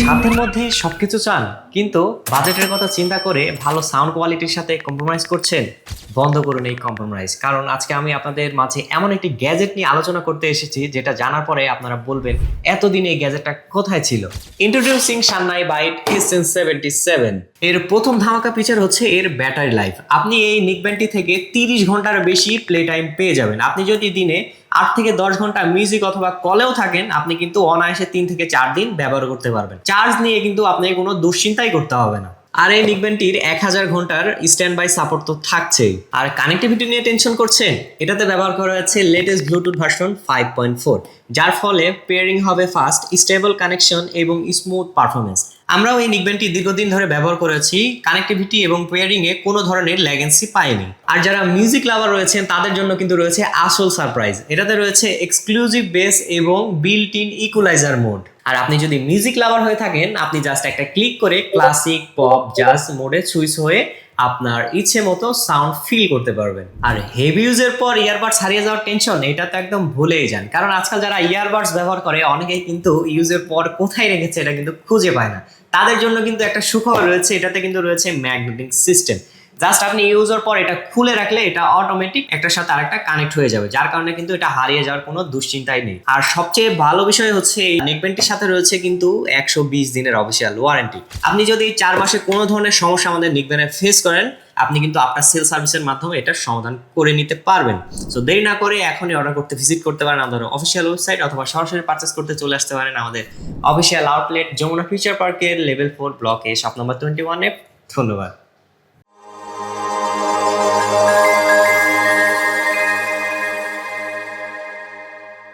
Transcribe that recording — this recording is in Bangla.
সাধ্যের মধ্যে সবকিছু চান কিন্তু বাজেটের কথা চিন্তা করে ভালো সাউন্ড কোয়ালিটির সাথে কম্প্রোমাইজ করছেন? বন্ধ করুন এই কম্প্রোমাইজ, কারণ আজকে আমি আপনাদের মাঝে এমন একটি গ্যাজেট নিয়ে আলোচনা করতে এসেছি যেটা জানার পরে আপনারা বলবেন এতদিন এই গ্যাজেটটা কোথায় ছিল। ইন্ট্রোডিউসিং সান্নাই বাইট K77। এর প্রথম ধামাকা ফিচার হচ্ছে এর ব্যাটারি লাইফ। আপনি এই নিকব্যান্ডটি থেকে 30 ঘন্টার বেশি প্লে টাইম পেয়ে যাবেন। আপনি যদি দিনে 8 থেকে 10 ঘন্টা মিউজিক অথবা কলেও থাকেন, আপনি কিন্তু অনায়াসে 3 থেকে 4 দিন ব্যবহার করতে পারবেন। চার্জ নিয়ে কিন্তু আপনি কোনো দুশ্চিন্তাই করতে হবে না। আর এই নিকব্যান্ডটির 1000 ঘন্টার স্ট্যান্ড বাই সাপোর্ট তো থাকছেই। আর কানেক্টিভিটি নিয়ে টেনশন করছেন? এটাতে ব্যবহার করা হচ্ছে লেটেস্ট ব্লুটুথ ভার্সন 5.4, যার ফলে পেয়ারিং হবে ফাস্ট, স্টেবল কানেকশন এবং স্মুথ পারফরমেন্স। আমরাও এই নিকব্যান্ডটি দীর্ঘদিন ধরে ব্যবহার করেছি, কানেক্টিভিটি এবং পেয়ারিং এ কোনো ধরনের ল্যাগেন্সি পাইনি। আর যারা মিউজিক লাভার রয়েছেন তাদের জন্য কিন্তু রয়েছে আসল সারপ্রাইজ। এটাতে রয়েছে এক্সক্লুসিভ বেস এবং বিল্ট ইন ইকুয়ালাইজার মোড। আর আপনি যদি মিউজিক লাভার হয়ে থাকেন, আপনি জাস্ট একটা ক্লিক করে ক্লাসিক, পপ, জাজ মোডে সুইচ হয়ে আপনার ইচ্ছে মতো সাউন্ড ফিল করতে পারবেন। আর হেভি ইউজের পর ইয়ারবাডস হারিয়ে যাওয়ার টেনশন, এটা তো একদম ভুলেই যান, কারণ আজকাল যারা ইয়ারবাডস ব্যবহার করে অনেকেই কিন্তু ইউজের পর কোথায় রেখেছে এটা কিন্তু খুঁজে পায় না। তাদের জন্য কিন্তু একটা সুখবর রয়েছে, এটাতে কিন্তু রয়েছে ম্যাগনেটিক সিস্টেম। জাস্ট আপনি ইউজের পর এটা খুলে রাখলে এটা অটোমেটিক একটার সাথে আরেকটা কানেক্ট হয়ে যাবে, যার কারণে কিন্তু এটা হারিয়ে যাওয়ার কোনো দুশ্চিন্তাই নেই। আর সবচেয়ে ভালো বিষয় হচ্ছে এই নেকব্যান্ডটির সাথে রয়েছে কিন্তু 120 দিনের অফিসিয়াল ওয়ারেন্টি। আপনি যদি 4 মাসে কোনো ধরনের সমস্যা আমাদের নেকব্যান্ডে ফেস করেন, আপনি কিন্তু আপনার সেল সার্ভিসের মাধ্যমে এটার সমাধান করে নিতে পারবেন। সো দেরি না করে এখনই অর্ডার করতে ভিজিট করতে পারেন আমাদের অফিসিয়াল ওয়েবসাইট, অথবা সরাসরি পারচেস করতে চলে আসতে পারেন আমাদের অফিসিয়াল আউটলেট যমুনা ফিউচার পার্কের লেভেল 4 ব্লকে শপ নম্বর 21-এ। ধন্যবাদ।